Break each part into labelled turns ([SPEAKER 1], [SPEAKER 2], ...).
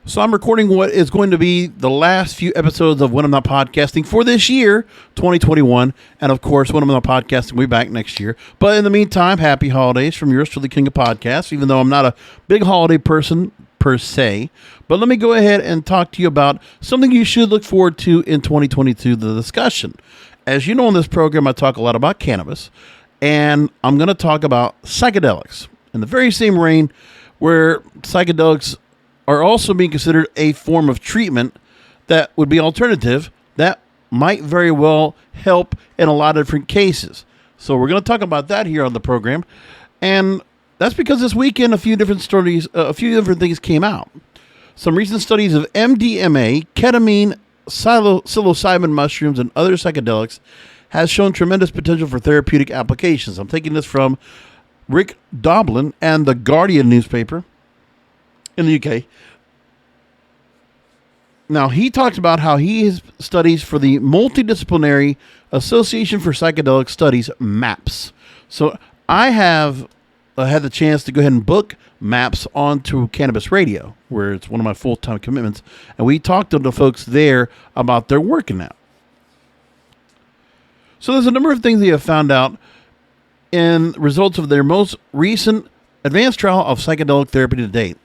[SPEAKER 1] So I'm recording what is going to be the last few episodes of When I'm Not Podcasting for this year, 2021. And of course, When I'm Not Podcasting, we'll be back next year. But in the meantime, happy holidays from yours truly, King of Podcasts, even though I'm not a big holiday person per se. But let me go ahead and talk to you about something you should look forward to in 2022, the discussion. As you know, in this program, I talk a lot about cannabis, and I'm going to talk about psychedelics in the very same vein where psychedelics are also being considered a form of treatment that would be alternative that might very well help in a lot of different cases. So we're going to talk about that here on the program. And that's because this weekend, a few different things came out. Some recent studies of MDMA, ketamine, psilocybin mushrooms, and other psychedelics has shown tremendous potential for therapeutic applications. I'm taking this from Rick Doblin and the Guardian newspaper in the UK. Now, he talks about how he has studies for the Multidisciplinary Association for Psychedelic Studies, MAPS. So I have had the chance to go ahead and book MAPS onto Cannabis Radio, where it's one of my full-time commitments, and we talked to the folks there about their work in that. So there's a number of things they have found out in results of their most recent advanced trial of psychedelic therapy to date.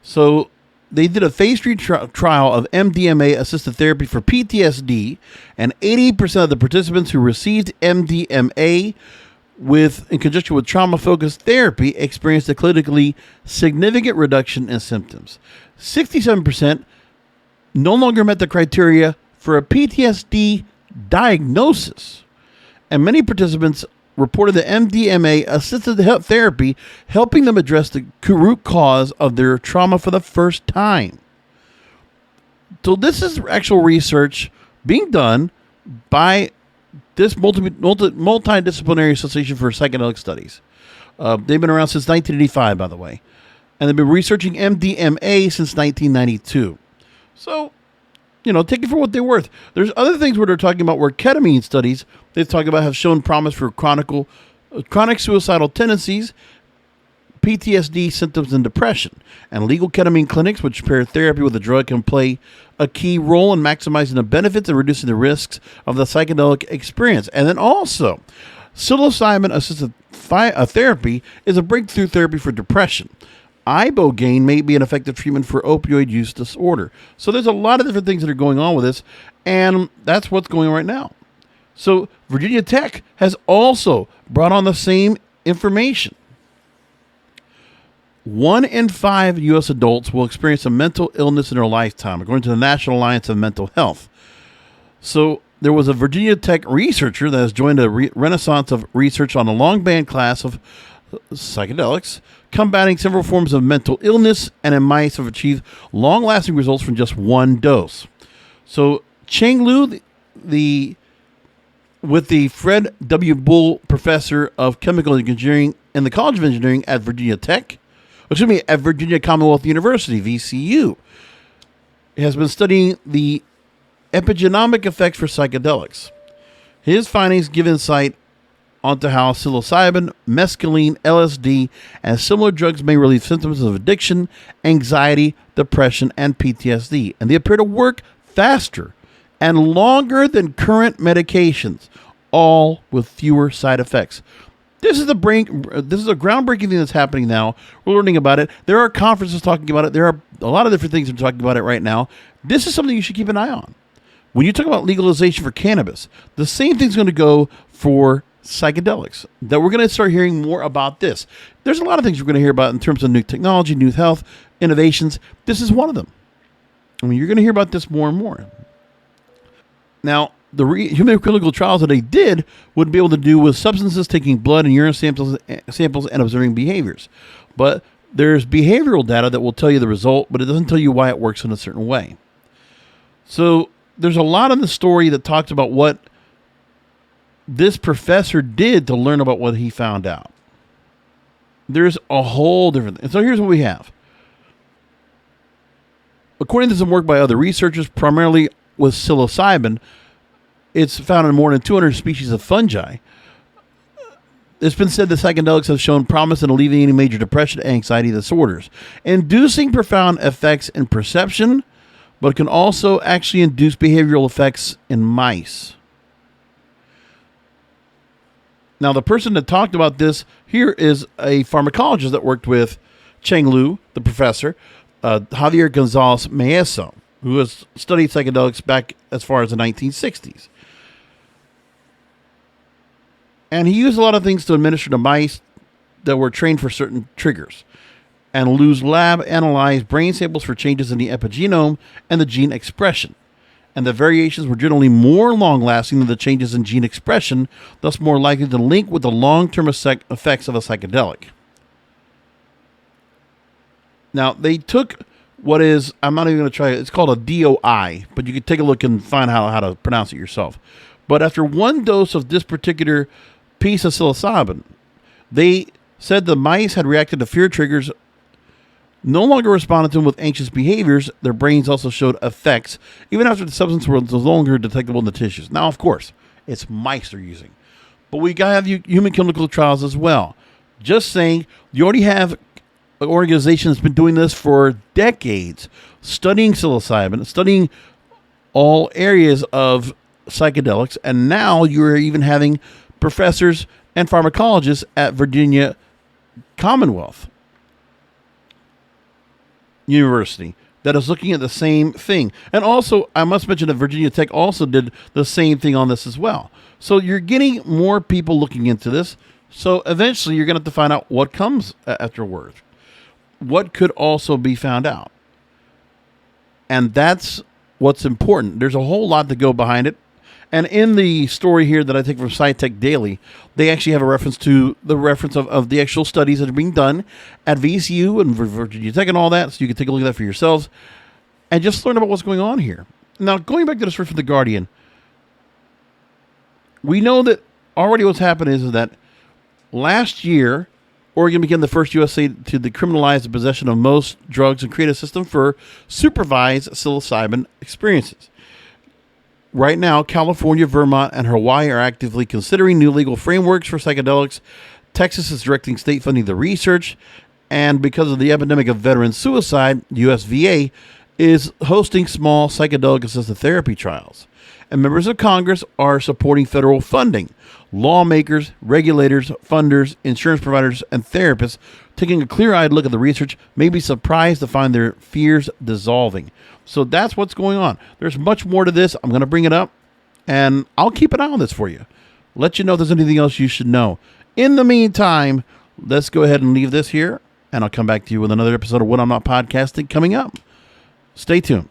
[SPEAKER 1] So they did a phase 3 trial of MDMA-assisted therapy for PTSD, and 80% of the participants who received MDMA in conjunction with trauma-focused therapy experienced a clinically significant reduction in symptoms. 67% no longer met the criteria for a PTSD diagnosis, and many participants reported that MDMA-assisted therapy helping them address the root cause of their trauma for the first time. So this is actual research being done by this multidisciplinary association for psychedelic studies. They've been around since 1985, by the way, and they've been researching MDMA since 1992. So, take it for what they're worth. There's other things where they're talking about where ketamine studies they talk about have shown promise for chronic suicidal tendencies, PTSD symptoms, and depression. And legal ketamine clinics, which pair therapy with a drug, can play a key role in maximizing the benefits and reducing the risks of the psychedelic experience. And then also, psilocybin-assisted therapy is a breakthrough therapy for depression. Ibogaine may be an effective treatment for opioid use disorder. So there's a lot of different things that are going on with this, and that's what's going on right now. So Virginia Tech has also brought on the same information. 1 in 5 U.S. adults will experience a mental illness in their lifetime, according to the National Alliance of Mental Health. So there was a Virginia Tech researcher that has joined a renaissance of research on a long band class of psychedelics, combating several forms of mental illness, and in mice have achieved long-lasting results from just one dose. So Cheng Lu, with the Fred W. Bull Professor of Chemical Engineering in the College of Engineering at Virginia Commonwealth University, VCU, has been studying the epigenomic effects for psychedelics. His findings give insight onto how psilocybin, mescaline, LSD, and similar drugs may relieve symptoms of addiction, anxiety, depression, and PTSD. And they appear to work faster and longer than current medications, all with fewer side effects. This is a groundbreaking thing that's happening now. We're learning about it. There are conferences talking about it. There are a lot of different things that are talking about it right now. This is something you should keep an eye on. When you talk about legalization for cannabis, the same thing's going to go for psychedelics, that we're going to start hearing more about this. There's a lot of things we're going to hear about in terms of new technology, new health, innovations. This is one of them. You're going to hear about this more and more. Now, the human clinical trials that they did would be able to do with substances taking blood and urine samples and observing behaviors. But there's behavioral data that will tell you the result, but it doesn't tell you why it works in a certain way. So there's a lot in the story that talks about what this professor did to learn about what he found out. There's a whole different thing. So here's what we have. According to some work by other researchers, primarily with psilocybin, it's found in more than 200 species of fungi. It's been said that psychedelics have shown promise in alleviating major depression and anxiety disorders, inducing profound effects in perception, but can also actually induce behavioral effects in mice. Now, the person that talked about this here is a pharmacologist that worked with Cheng Lu, the professor, Javier Gonzalez Maeso, who has studied psychedelics back as far as the 1960s. And he used a lot of things to administer to mice that were trained for certain triggers. And Lu's lab analyzed brain samples for changes in the epigenome and the gene expression. And the variations were generally more long-lasting than the changes in gene expression, thus more likely to link with the long-term effects of a psychedelic. Now, they took what is, I'm not even going to try it, it's called a DOI, but you can take a look and find how to pronounce it yourself. But after one dose of this particular piece of psilocybin, they said the mice had reacted to fear triggers, no longer responded to them with anxious behaviors. Their brains also showed effects, even after the substance was no longer detectable in the tissues. Now, of course, it's mice they're using. But we got to have human clinical trials as well. Just saying, you already have an organization that's been doing this for decades, studying psilocybin, studying all areas of psychedelics, and now you're even having professors and pharmacologists at Virginia Commonwealth University that is looking at the same thing. And also, I must mention that Virginia Tech also did the same thing on this as well. So you're getting more people looking into this. So eventually you're going to have to find out what comes afterwards. What could also be found out. And that's what's important. There's a whole lot to go behind it. And in the story here that I take from SciTech Daily, they actually have a reference to the reference of the actual studies that are being done at VCU and Virginia Tech and all that, so you can take a look at that for yourselves and just learn about what's going on here. Now, going back to the story from The Guardian, we know that already what's happened is that last year, Oregon became the first U.S. state to decriminalize the possession of most drugs and create a system for supervised psilocybin experiences. Right now, California, Vermont, and Hawaii are actively considering new legal frameworks for psychedelics. Texas is directing state funding to research. And because of the epidemic of veteran suicide, USVA is hosting small psychedelic-assisted therapy trials. And members of Congress are supporting federal funding. Lawmakers, regulators, funders, insurance providers, and therapists, taking a clear-eyed look at the research, may be surprised to find their fears dissolving. So that's what's going on. There's much more to this. I'm going to bring it up, and I'll keep an eye on this for you. Let you know if there's anything else you should know. In the meantime, let's go ahead and leave this here, and I'll come back to you with another episode of When I'm Not Podcasting coming up. Stay tuned.